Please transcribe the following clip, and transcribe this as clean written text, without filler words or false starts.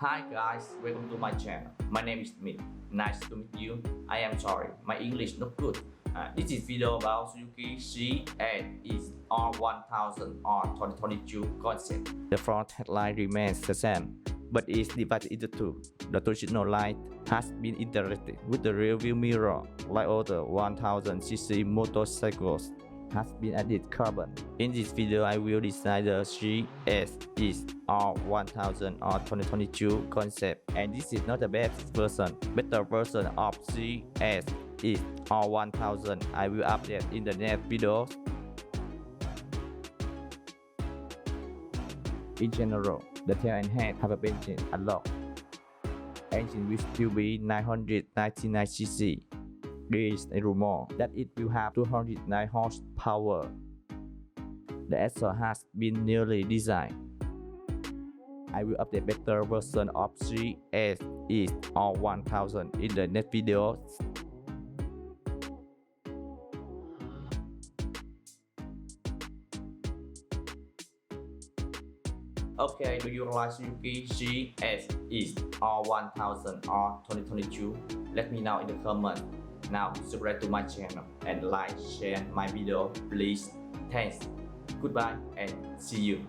Hi guys, welcome to my channel. My name is Smith. Nice to meet you. I am sorry, my English not good. This is video about Suzuki GSX-R1000R 2022 concept. The front headlight remains the same, but is divided into two. The traditional light has been integrated with the rear view mirror, like other 1000cc motorcycles has been added carbon. In this video, I will design the GSX-R1000R 2022 concept, and this is not the best version. Better version of GSX-R1000 I will update in the next videos. In general, the tail and head have a engine unlocked. Engine will still be 999cc. There is a rumor that it will have 209 horsepower. The exhaust has been nearly designed. I will update better version of GSX-R1000 in the next video. Okay, do you like Suzuki GSX-R1000R 2022? Let me know in the comment. Now subscribe to my channel and like, share my video please. Thanks, goodbye and see you.